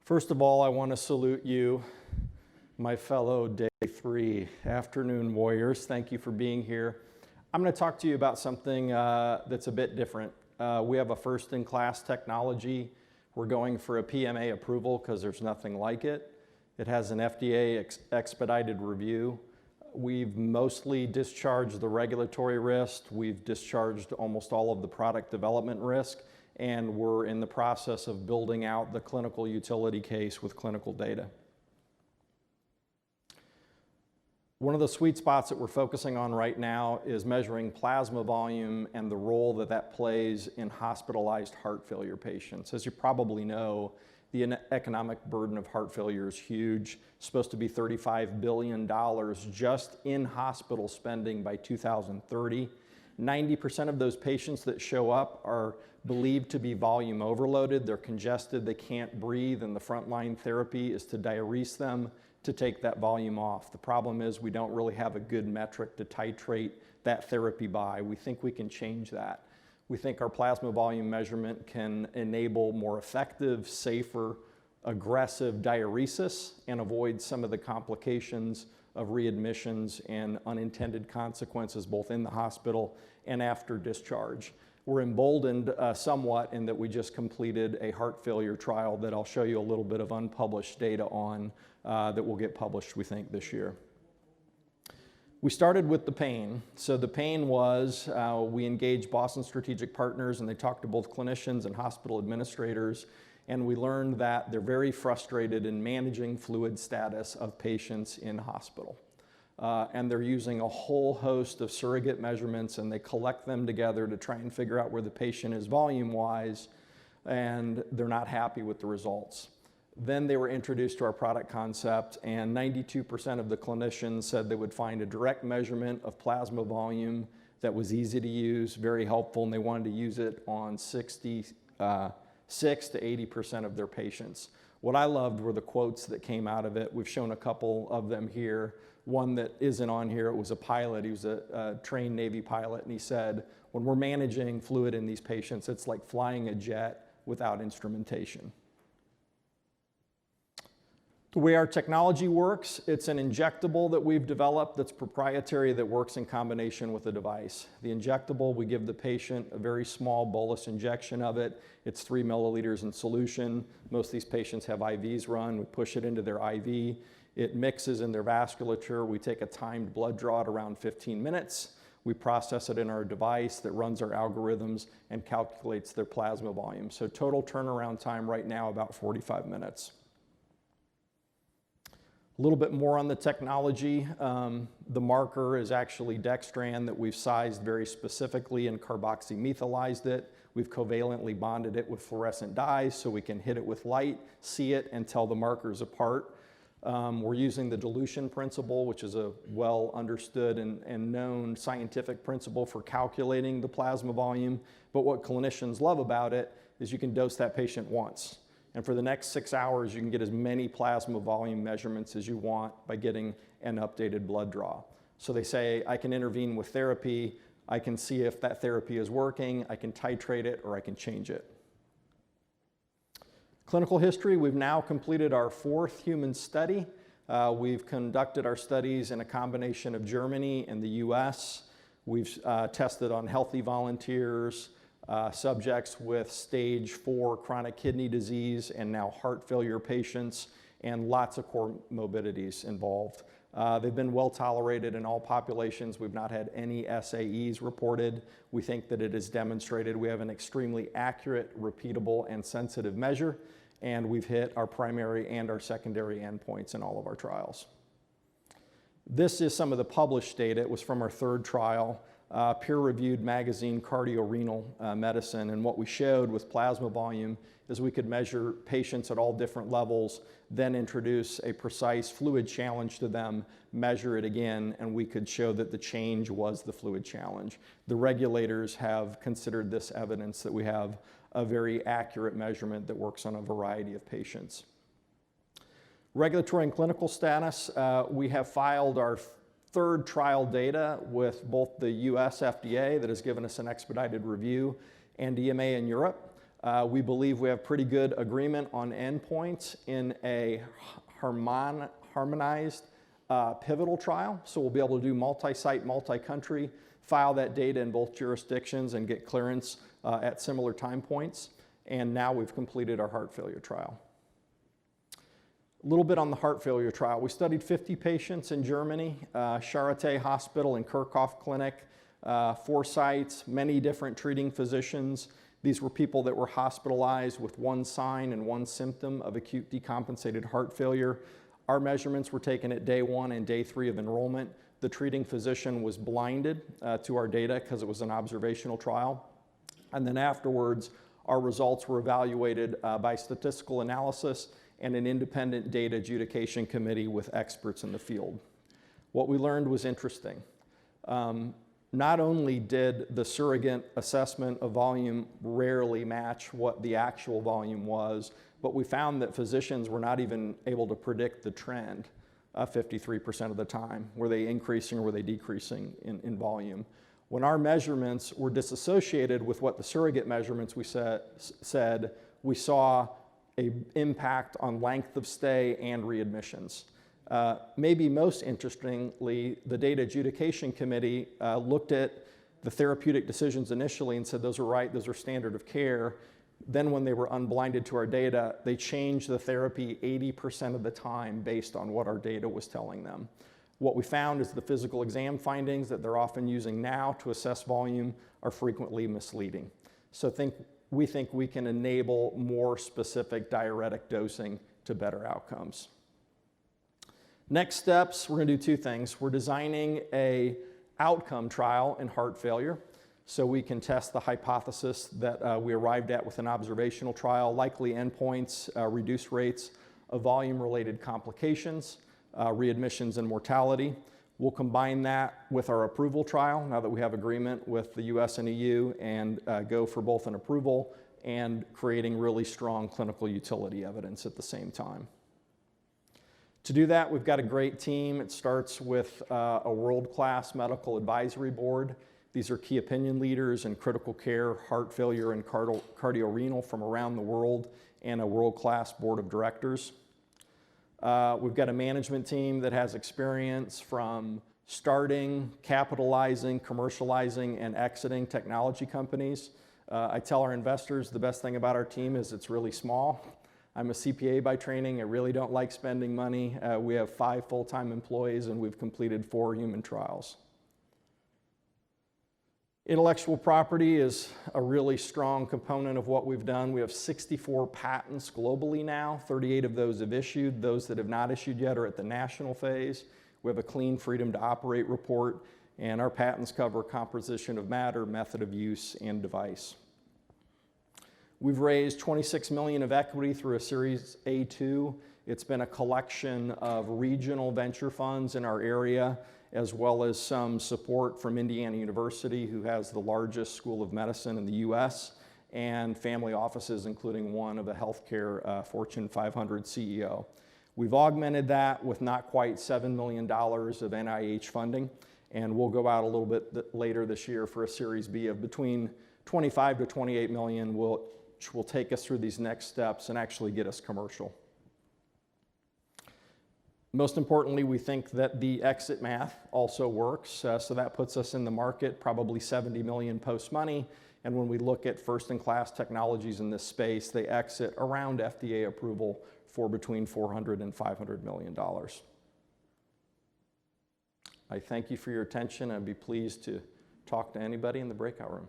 First of all, I want to salute you, my fellow Day 3 afternoon warriors. Thank you for being here. I'm going to talk to you about something that's a bit different. We have a first-in-class technology. We're going for a PMA approval because there's nothing like it. It has an FDA expedited review. We've mostly discharged the regulatory risk. We've discharged almost all of the product development risk, and we're in the process of building out the clinical utility case with clinical data. One of the sweet spots that we're focusing on right now is measuring plasma volume and the role that that plays in hospitalized heart failure patients. As you probably know, the economic burden of heart failure is huge. It's supposed to be $35 billion just in hospital spending by 2030. 90% of those patients that show up are believed to be volume overloaded. They're congested, they can't breathe, and the frontline therapy is to diurese them to take that volume off. The problem is we don't really have a good metric to titrate that therapy by. We think we can change that. We think our plasma volume measurement can enable more effective, safer, aggressive diuresis and avoid some of the complications of readmissions and unintended consequences both in the hospital and after discharge. We're emboldened somewhat in that we just completed a heart failure trial that I'll show you a little bit of unpublished data on that will get published, we think, this year. We started with the pain. So the pain was we engaged Boston Strategic Partners, and they talked to both clinicians and hospital administrators, and we learned that they're very frustrated in managing fluid status of patients in hospital. And they're using a whole host of surrogate measurements, and they collect them together to try and figure out where the patient is volume-wise, and they're not happy with the results. Then they were introduced to our product concept, and 92% of the clinicians said they would find a direct measurement of plasma volume that was easy to use, very helpful, and they wanted to use it on 66 to 80% of their patients. What I loved were the quotes that came out of it. We've shown a couple of them here. One that isn't on here, it was a pilot. He was a trained Navy pilot, and he said, when we're managing fluid in these patients, it's like flying a jet without instrumentation. The way our technology works, it's an injectable that we've developed that's proprietary that works in combination with a device. The injectable, we give the patient a very small bolus injection of it. It's 3 milliliters in solution. Most of these patients have IVs run. We push it into their IV. It mixes in their vasculature. We take a timed blood draw at around 15 minutes. We process it in our device that runs our algorithms and calculates their plasma volume. So total turnaround time right now about 45 minutes. A little bit more on the technology. The marker is actually dextran that we've sized very specifically and carboxymethylized it. We've covalently bonded it with fluorescent dyes so we can hit it with light, see it, and tell the markers apart. We're using the dilution principle, which is a well understood and known scientific principle for calculating the plasma volume. But what clinicians love about it is you can dose that patient once. And for the next 6 hours, you can get as many plasma volume measurements as you want by getting an updated blood draw. So they say, I can intervene with therapy, I can see if that therapy is working, I can titrate it, or I can change it. Clinical history, we've now completed our 4th human study. We've conducted our studies in a combination of Germany and the US. We've tested on healthy volunteers, subjects with stage 4 chronic kidney disease and now heart failure patients, and lots of comorbidities involved. They've been well tolerated in all populations. We've not had any SAEs reported. We think that it is demonstrated we have an extremely accurate, repeatable, and sensitive measure, and we've hit our primary and our secondary endpoints in all of our trials. This is some of the published data. It was from our 3rd trial. Peer-reviewed magazine Cardiorenal Medicine, and what we showed with plasma volume is we could measure patients at all different levels, then introduce a precise fluid challenge to them, measure it again, and we could show that the change was the fluid challenge. The regulators have considered this evidence that we have a very accurate measurement that works on a variety of patients. Regulatory and clinical status, we have filed our 3rd trial data with both the US FDA that has given us an expedited review and EMA in Europe. We believe we have pretty good agreement on endpoints in a harmonized pivotal trial. So we'll be able to do multi-site, multi-country, file that data in both jurisdictions and get clearance at similar time points. And now we've completed our heart failure trial. A little bit on the heart failure trial. We studied 50 patients in Germany, Charité Hospital and Kirchhoff Clinic, 4 sites, many different treating physicians. These were people that were hospitalized with one sign and one symptom of acute decompensated heart failure. Our measurements were taken at day 1 and day 3 of enrollment. The treating physician was blinded to our data because it was an observational trial. And then afterwards, our results were evaluated by statistical analysis and an independent data adjudication committee with experts in the field. What we learned was interesting. Not only did the surrogate assessment of volume rarely match what the actual volume was, but we found that physicians were not even able to predict the trend 53% of the time. Were they increasing or were they decreasing in volume? When our measurements were disassociated with what the surrogate measurements we said, we saw an impact on length of stay and readmissions. Maybe most interestingly, the data adjudication committee looked at the therapeutic decisions initially and said those are right, those are standard of care. Then when they were unblinded to our data, they changed the therapy 80% of the time based on what our data was telling them. What we found is the physical exam findings that they're often using now to assess volume are frequently misleading. So we think we can enable more specific diuretic dosing to better outcomes. Next steps, we're going to do 2 things. We're designing an outcome trial in heart failure so we can test the hypothesis that we arrived at with an observational trial, likely endpoints, reduced rates of volume-related complications, readmissions, and mortality. We'll combine that with our approval trial now that we have agreement with the US and EU and go for both an approval and creating really strong clinical utility evidence at the same time. To do that, we've got a great team. It starts with a world-class medical advisory board. These are key opinion leaders in critical care, heart failure, and cardiorenal from around the world, and a world-class board of directors. We've got a management team that has experience from starting, capitalizing, commercializing, and exiting technology companies. I tell our investors the best thing about our team is it's really small. I'm a CPA by training. I really don't like spending money. We have 5 full-time employees and we've completed 4 human trials. Intellectual property is a really strong component of what we've done. We have 64 patents globally now. 38 of those have issued. Those that have not issued yet are at the national phase. We have a clean freedom to operate report, and our patents cover composition of matter, method of use, and device. We've raised $26 million of equity through a Series A2. It's been a collection of regional venture funds in our area, as well as some support from Indiana University, who has the largest school of medicine in the US, and family offices, including one of a healthcare Fortune 500 CEO. We've augmented that with not quite $7 million of NIH funding, and we'll go out a little bit later this year for a Series B of between 25 to 28 million, which will take us through these next steps and actually get us commercial. Most importantly, we think that the exit math also works, so that puts us in the market probably 70 million post-money, and when we look at first-in-class technologies in this space, they exit around FDA approval for between $400 and $500 million. I thank you for your attention. I'd be pleased to talk to anybody in the breakout room.